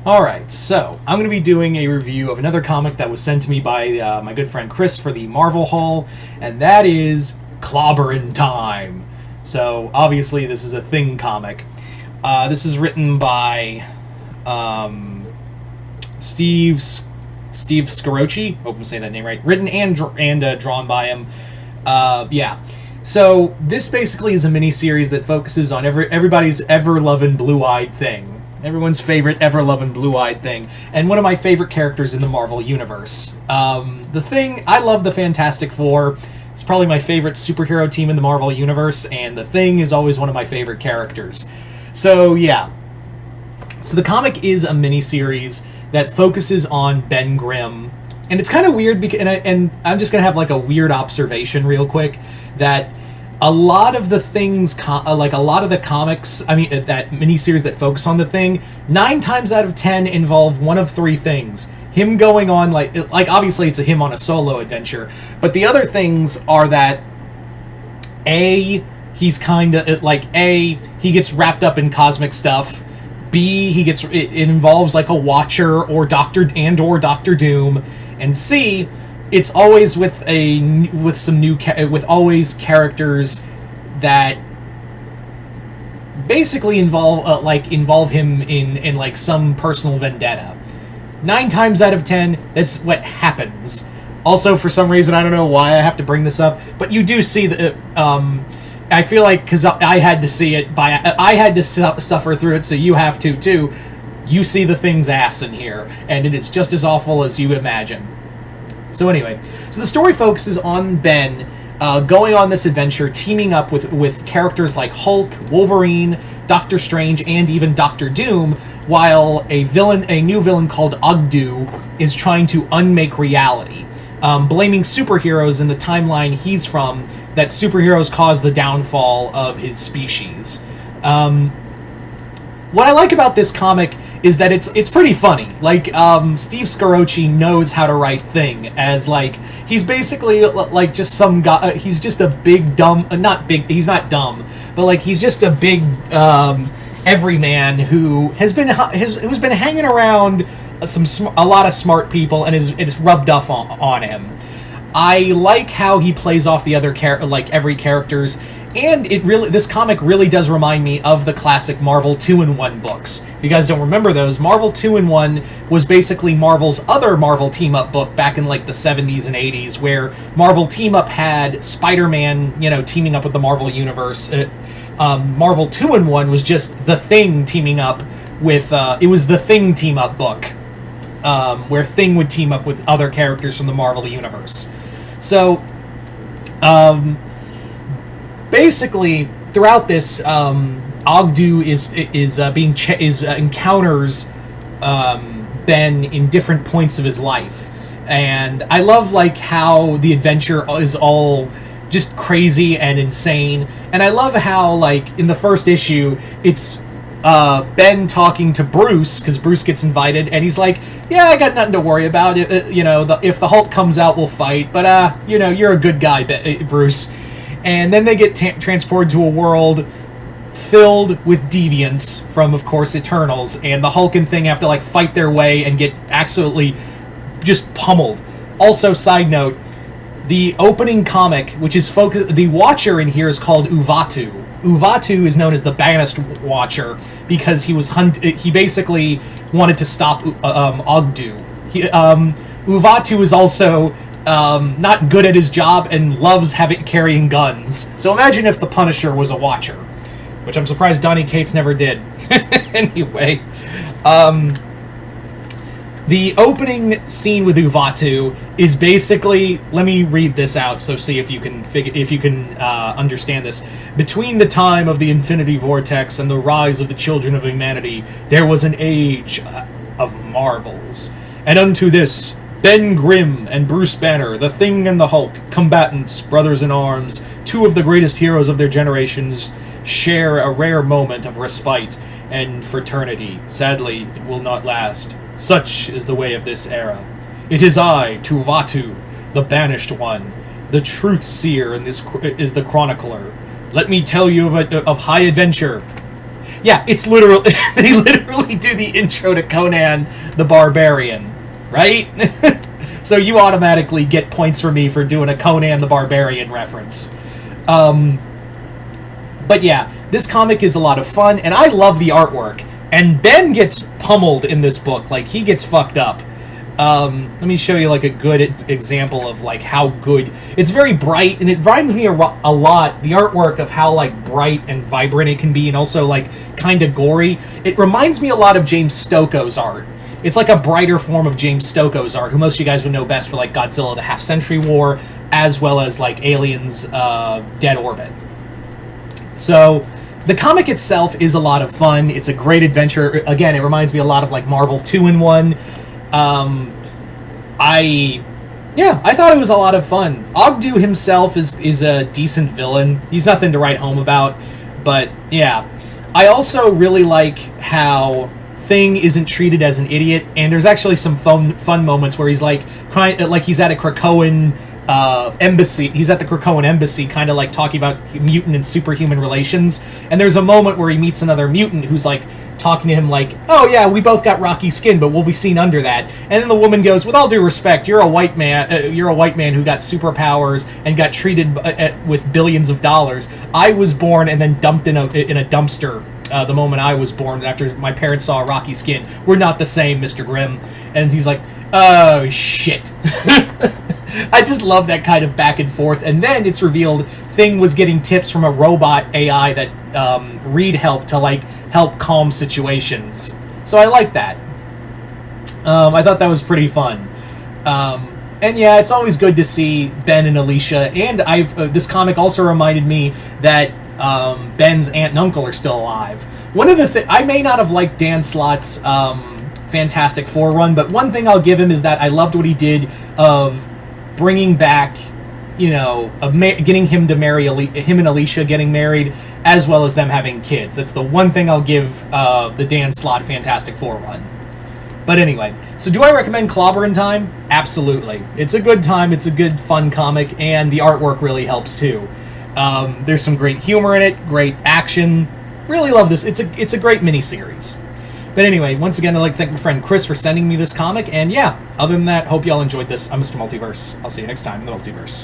Alright, so I'm going to be doing a review of another comic that was sent to me by my good friend Chris for the Marvel Haul, and that is Clobberin Time. So, obviously, this is a Thing comic. This is written by Steve Scirocci. Hope I'm saying that name right. Written and drawn by him. Yeah. So, this basically is a mini-series that focuses on everybody's ever-loving blue-eyed Thing. Everyone's favorite ever-loving blue-eyed Thing. And one of my favorite characters in the Marvel Universe. The Thing, I love the Fantastic Four. It's probably my favorite superhero team in the Marvel Universe, and the Thing is always one of my favorite characters. So, yeah. So the comic is a miniseries that focuses on Ben Grimm. And it's kind of weird, because, and I'm just going to have like a weird observation real quick, that a lot of the things, like a lot of the comics, that miniseries that focus on the Thing, 9 times out of 10 involve one of 3 things. Him going on, like obviously it's him on a solo adventure, but the other things are that, he's kind of, he gets wrapped up in cosmic stuff, B, it involves like a Watcher or Doctor Doom, and C, it's always with always characters that basically involve him in like some personal vendetta. 9 times out of 10, that's what happens. Also, for some reason, I don't know why I have to bring this up, but you do see that. I feel like because I had to see it, I had to suffer through it, so you have to too. You see the Thing's ass in here, and it is just as awful as you imagine. So anyway, so the story focuses on Ben going on this adventure, teaming up with characters like Hulk, Wolverine, Doctor Strange, and even Doctor Doom, while a new villain called Ogdu is trying to unmake reality, blaming superheroes in the timeline he's from, that superheroes caused the downfall of his species. What I like about this comic is that it's pretty funny. Like, Steve Scirocci knows how to write Thing, as, like, he's basically, like, just some guy, he's just a big dumb, he's not dumb, but, like, he's just a big, everyman who's been hanging around a lot of smart people, and it's rubbed off on him. I like how he plays off the other every characters, and this comic really does remind me of the classic Marvel 2-in-1 books. If you guys don't remember those, Marvel 2-in-1 was basically Marvel's other Marvel team-up book back in like the 70s and 80s, where Marvel Team-Up had Spider-Man, teaming up with the Marvel Universe. Marvel 2-in-1 was just the Thing teaming up with, it was the Thing team-up book, where Thing would team up with other characters from the Marvel Universe. So, basically, throughout this, Ogdu encounters Ben in different points of his life, and I love like how the adventure is all just crazy and insane, and I love how like in the first issue it's Ben talking to Bruce, because Bruce gets invited, and he's like, yeah, I got nothing to worry about. If the Hulk comes out, we'll fight, but, you're a good guy, Bruce. And then they get transported to a world filled with deviants from, of course, Eternals, and the Hulk and Thing have to, like, fight their way and get absolutely just pummeled. Also, side note, the opening comic, which is the Watcher in here is called Uatu. Uatu is known as the Banished Watcher because he basically wanted to stop Ogdu. Uatu is also not good at his job and loves carrying guns. So imagine if the Punisher was a Watcher, which I'm surprised Donny Cates never did. Anyway, the opening scene with Uatu is basically, let me read this out, so see if you can understand this. Between the time of the Infinity Vortex and the rise of the children of humanity, there was an age of marvels. And unto this, Ben Grimm and Bruce Banner, the Thing and the Hulk, combatants, brothers in arms, 2 of the greatest heroes of their generations, share a rare moment of respite and fraternity. Sadly, it will not last. Such is the way of this era. It is I, Uatu, the Banished One. The Truth Seer in this is the Chronicler. Let me tell you of high adventure. Yeah, it's literally they literally do the intro to Conan the Barbarian, right? So you automatically get points for me for doing a Conan the Barbarian reference. But yeah, this comic is a lot of fun, and I love the artwork. And Ben gets pummeled in this book, like he gets fucked up. Let me show you like a good example of like how good it's. Very bright, and it reminds me a lot, the artwork, of how like bright and vibrant it can be, and also like kind of gory. It reminds me a lot of James Stokoe's art. It's like a brighter form of James Stokoe's art, who most of you guys would know best for like Godzilla: The Half-Century War, as well as like Aliens: Dead Orbit. So the comic itself is a lot of fun. It's a great adventure. Again, it reminds me a lot of like Marvel 2-in-1. I thought it was a lot of fun. Ogdu himself is a decent villain. He's nothing to write home about, but yeah. I also really like how Thing isn't treated as an idiot, and there's actually some fun moments where he's like crying, like he's at a Krakoan embassy. He's at the Krakoan embassy, kind of like talking about mutant and superhuman relations. And there's a moment where he meets another mutant who's like talking to him like, "Oh yeah, we both got rocky skin, but we'll be seen under that." And then the woman goes, "With all due respect, you're a white man. You're a white man who got superpowers and got treated with billions of dollars. I was born and then dumped in a dumpster the moment I was born after my parents saw rocky skin. We're not the same, Mr. Grimm." And he's like, "Oh shit." I just love that kind of back and forth. And then it's revealed Thing was getting tips from a robot AI that Reed helped to like help calm situations. So I like that. I thought that was pretty fun. And yeah, it's always good to see Ben and Alicia. And this comic also reminded me that Ben's aunt and uncle are still alive. One of the things, I may not have liked Dan Slott's Fantastic Four run, but one thing I'll give him is that I loved what he did of bringing back, getting him to marry him and Alicia getting married, as well as them having kids. That's the one thing I'll give the Dan Slott Fantastic Four run. But anyway, so do I recommend Clobberin' Time? Absolutely. It's a good time. It's a good, fun comic, and the artwork really helps too. There's some great humor in it, great action. Really love this. It's a great miniseries. But anyway, once again, I'd like to thank my friend Chris for sending me this comic, and yeah, other than that, hope y'all enjoyed this. I'm Mr. Multiverse. I'll see you next time in the Multiverse.